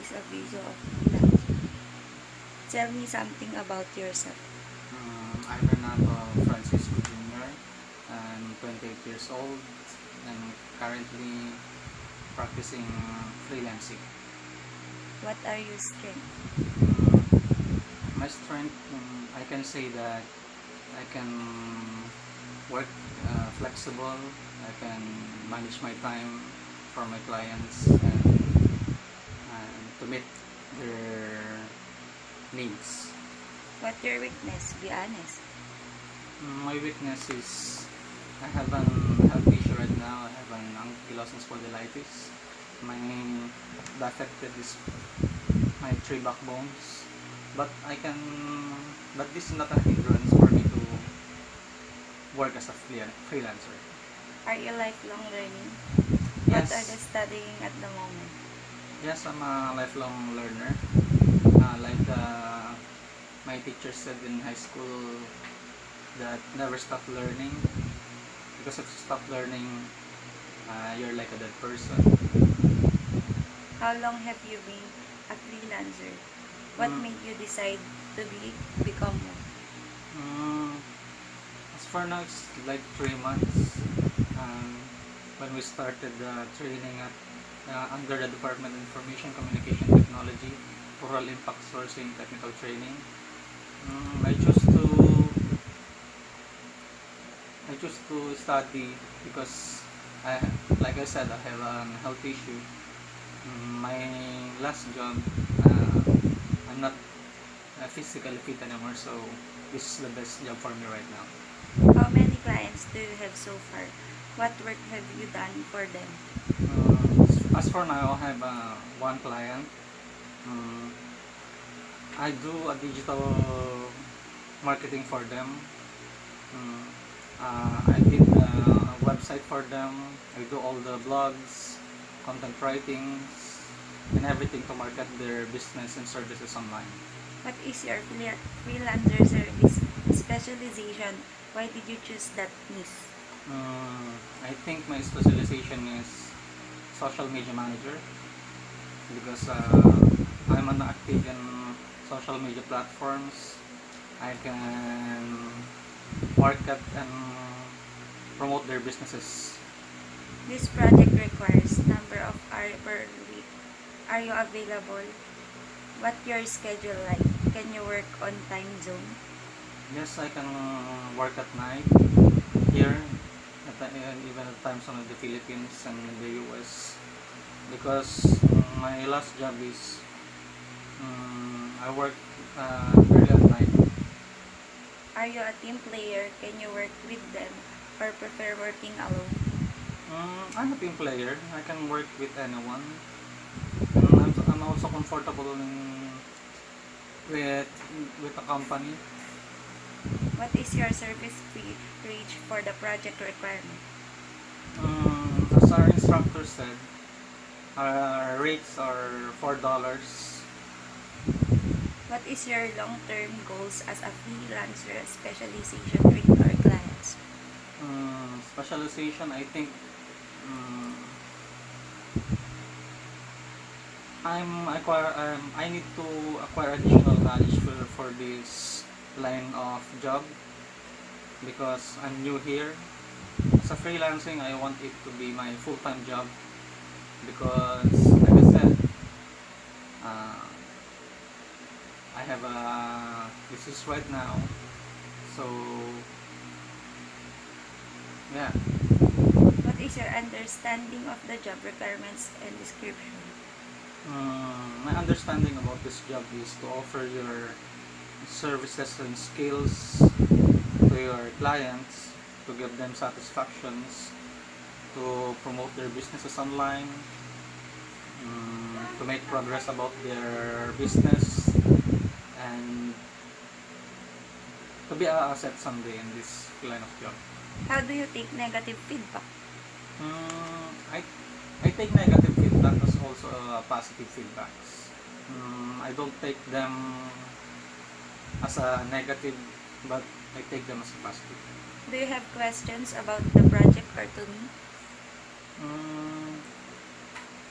is a video of freelancing. Tell me something about yourself. I'm Renato Francisco Jr. I'm 28 years old and currently practicing freelancing. What are your strengths? My strength, I can say that I can work flexible, I can manage my time for my clients and to meet their needs. What your weakness? Be honest. My weakness is I have an health issue right now. I have an ankylosing spondylitis. The affected is my three backbones. But this is not a hindrance for me to work as a freelancer. Are you lifelong learning? Yes. What are you studying at the moment? Yes, I'm a lifelong learner. My teacher said in high school that never stop learning, because if you stop learning, you're like a dead person. How long have you been a freelancer? What made you decide to become one? As for now, it's like 3 months. When we started training at under the Department of Information Communication Technology, Rural Impact Sourcing Technical Training, I chose to study because like I said, I have a health issue. My last job, I'm not physically fit anymore, so this is the best job for me right now. How many clients do you have so far? What work have you done for them? As for now, I have one client. I do a digital marketing for them. I did a website for them. I do all the blogs, content writings, and everything to market their business and services online. What is your freelancer service specialization? Why did you choose that niche? I think my specialization is social media manager, because I'm an active in social media platforms. I can market and promote their businesses. This project requires number of hours per week. Are you available? What your schedule like? Can you work on time zone? Yes, I can work at night here, and even at times in the Philippines and in the US, because my last job is I work early at night. Are you a team player? Can you work with them or prefer working alone? I'm a team player. I can work with anyone. I'm also comfortable with a company. What is your service fee range for the project requirement? As our instructor said, our rates are $4. What is your long-term goals as a freelancer specialization with our clients? Specialization, I think I need to acquire additional knowledge for this line of job, because I'm new here. As a freelancing, I want it to be my full-time job, because like I said, I have a disease right now, so yeah. What is your understanding of the job requirements and description? My understanding about this job is to offer your services and skills to your clients, to give them satisfactions, to promote their businesses online, to make progress about their business, and to be an asset someday in this line of job. How do you take negative feedback? I take negative feedback as also positive feedbacks. I don't take them as a negative, but I take them as a positive. Do you have questions about the project or to me?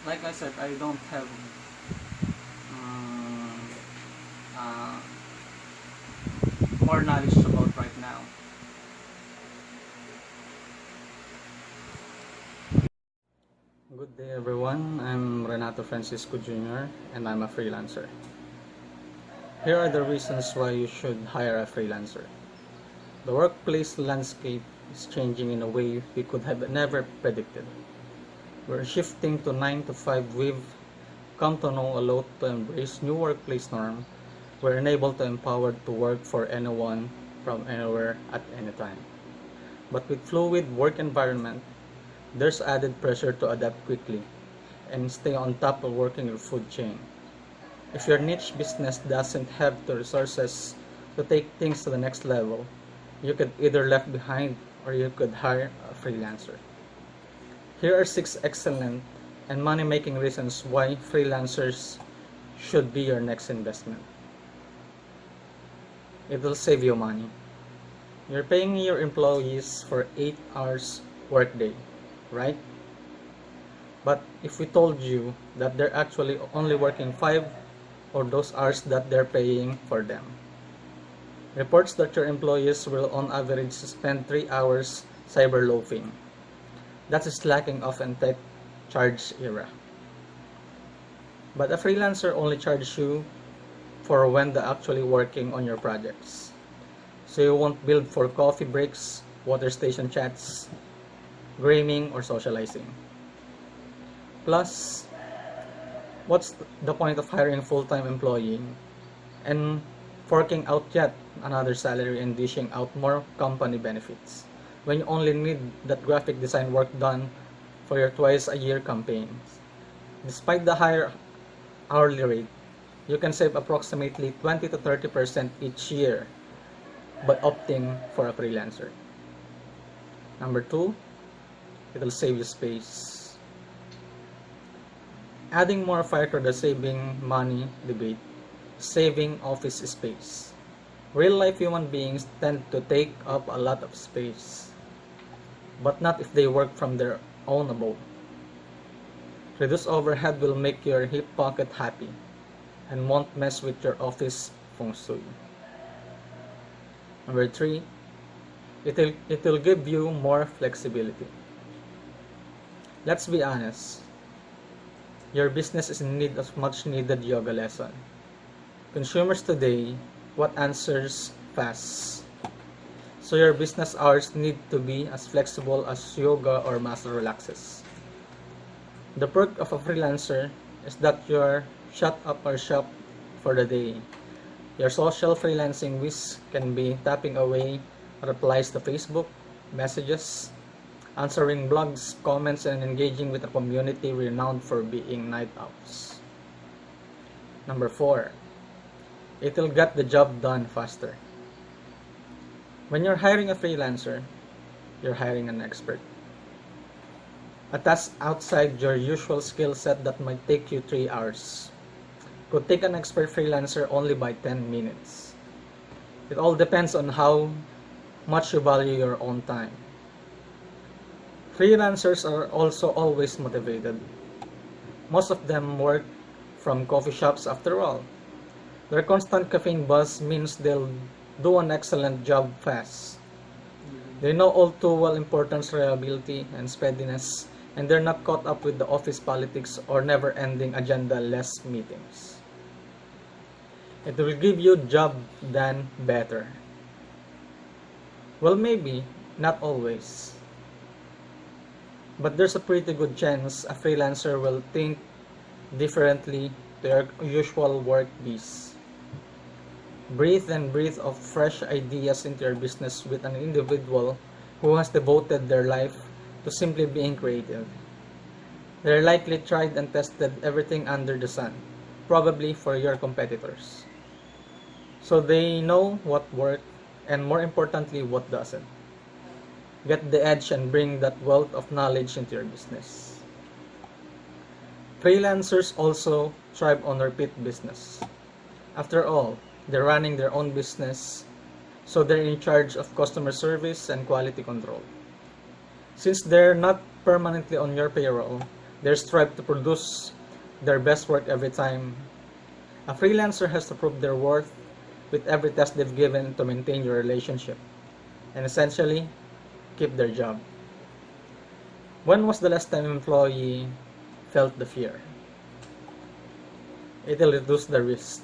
Like I said, I don't have mm, uh, more knowledge about right now. Good day everyone, I'm Renato Francisco Jr. and I'm a freelancer. Here are the reasons why you should hire a freelancer. The workplace landscape is changing in a way we could have never predicted. We're shifting to 9 to 5. We've come to know a lot to embrace new workplace norm. We're enabled to empowered to work for anyone from anywhere at any time. But with fluid work environment, there's added pressure to adapt quickly and stay on top of working your food chain. If your niche business doesn't have the resources to take things to the next level, you could either left behind or you could hire a freelancer. Here are 6 excellent and money-making reasons why freelancers should be your next investment. It will save you money. You're paying your employees for 8 hours workday, right? But if we told you that they're actually only working 5 or those hours that they're paying for them. Reports that your employees will on average spend 3 hours cyberloafing. That is slacking off in tech charge era. But a freelancer only charges you for when they're actually working on your projects. So you won't bill for coffee breaks, water station chats, gaming, or socializing. Plus, what's the point of hiring a full-time employee and forking out yet another salary and dishing out more company benefits when you only need that graphic design work done for your twice-a-year campaigns? Despite the higher hourly rate, you can save approximately 20 to 30% each year by opting for a freelancer. Number 2, it'll save you space. Adding more fire to the saving money debate, saving office space. Real-life human beings tend to take up a lot of space, but not if they work from their own abode. Reduced overhead will make your hip pocket happy and won't mess with your office feng shui. Number 3, it will give you more flexibility. Let's be honest. Your business is in need of much needed yoga lesson. Consumers today want answers fast. So your business hours need to be as flexible as yoga or muscle relaxes. The perk of a freelancer is that you're shut up or shop for the day. Your social freelancing whiz can be tapping away replies to Facebook, messages, answering blogs, comments, and engaging with a community renowned for being night owls. Number 4, it will get the job done faster. When you're hiring a freelancer, you're hiring an expert. A task outside your usual skill set that might take you 3 hours could take an expert freelancer only by 10 minutes. It all depends on how much you value your own time. Freelancers are also always motivated. Most of them work from coffee shops after all. Their constant caffeine buzz means they'll do an excellent job fast. They know all too well importance, reliability, and speediness, and they're not caught up with the office politics or never-ending agenda-less meetings. It will give you job done better. Well, maybe, not always. But there's a pretty good chance a freelancer will think differently to your usual work bees. Breathe and breathe of fresh ideas into your business with an individual who has devoted their life to simply being creative. They're likely tried and tested everything under the sun, probably for your competitors. So they know what works and more importantly what doesn't. Get the edge and bring that wealth of knowledge into your business. Freelancers also thrive on repeat business. After all, they're running their own business, so they're in charge of customer service and quality control. Since they're not permanently on your payroll, they strive to produce their best work every time. A freelancer has to prove their worth with every task they've given to maintain your relationship and essentially keep their job. When was the last time an employee felt the fear? It'll reduce the risk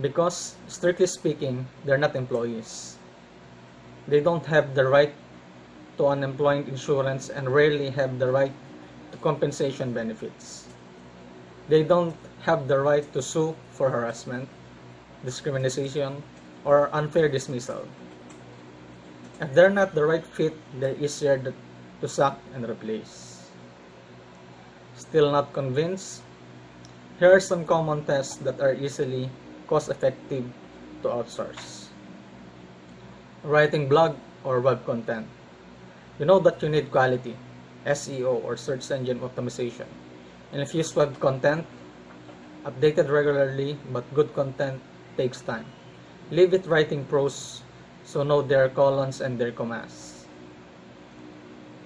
because, strictly speaking, they're not employees. They don't have the right to unemployment insurance and rarely have the right to compensation benefits. They don't have the right to sue for harassment, discrimination, or unfair dismissal. If they're not the right fit, they're easier to sack and replace. Still not convinced? Here are some common tests that are easily cost-effective to outsource. Writing blog or web content. You know that you need quality, SEO or search engine optimization. And if you use web content, updated regularly, but good content takes time. Leave it writing prose, so know their colons and their commas.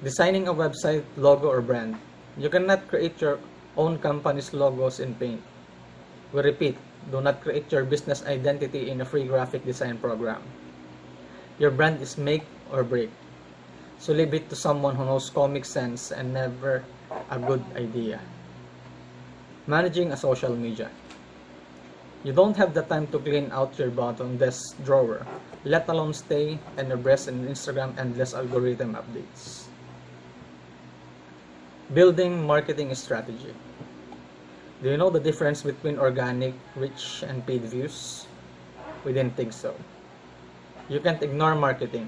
Designing a website, logo, or brand. You cannot create your own company's logos in Paint. We repeat, do not create your business identity in a free graphic design program. Your brand is make or break. So leave it to someone who knows Comic Sans and never a good idea. Managing a social media. You don't have the time to clean out your bottom desk drawer, let alone stay and abreast in Instagram endless algorithm updates. Building marketing strategy. Do you know the difference between organic, reach, and paid views? We didn't think so. You can't ignore marketing.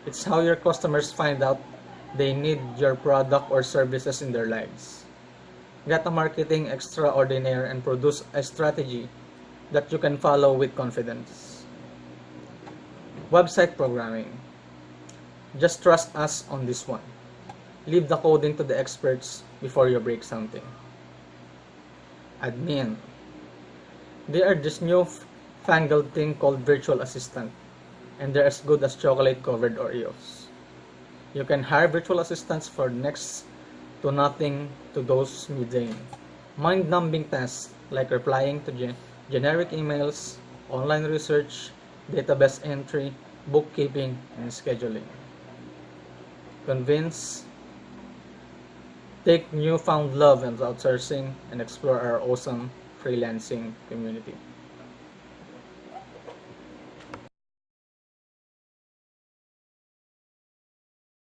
It's how your customers find out they need your product or services in their lives. Get a marketing extraordinaire and produce a strategy that you can follow with confidence. Website programming. Just trust us on this one. Leave the coding to the experts before you break something. Admin. They are this new fangled thing called virtual assistant, and they're as good as chocolate covered Oreos. You can hire virtual assistants for next to nothing to those mundane, mind-numbing tasks like replying to generic emails, online research, database entry, bookkeeping, and scheduling. Convince? Take newfound love in outsourcing and explore our awesome freelancing community.